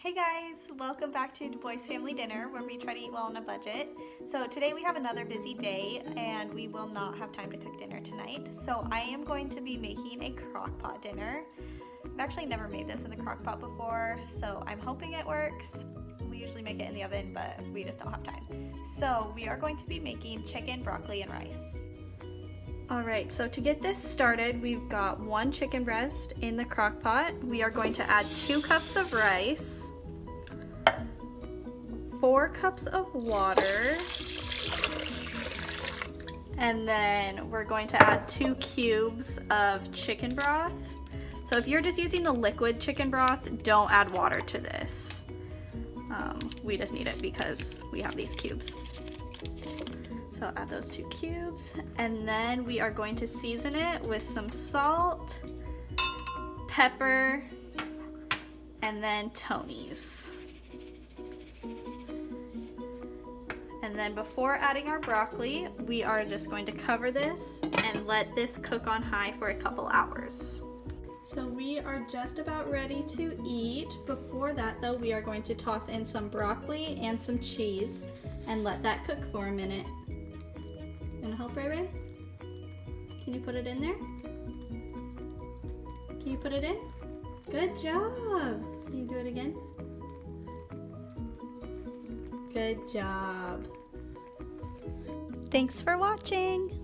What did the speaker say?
Hey guys, welcome back to Dubois Family Dinner where we try to eat well on a budget. So today we have another busy day and we will not have time to cook dinner tonight. So I am going to be making a crock pot dinner. I've actually never made this in the crock pot before, so I'm hoping it works. We usually make it in the oven, but we just don't have time. So we are going to be making chicken, broccoli, and rice. Alright, so to get this started, we've got 1 chicken breast in the crock pot. We are going to add 2 cups of rice, 4 cups of water, and then we're going to add 2 cubes of chicken broth. So if you're just using the liquid chicken broth, don't add water to this. We just need it because we have these cubes. So I'll add those 2 cubes, and then we are going to season it with some salt, pepper, and then Tony's. And then before adding our broccoli, we are just going to cover this and let this cook on high for a couple hours. So we are just about ready to eat. Before that though, we are going to toss in some broccoli and some cheese and let that cook for a minute. Gonna help, Ray Ray? Can you put it in there? Can you put it in? Good job! Can you do it again? Good job. Thanks for watching!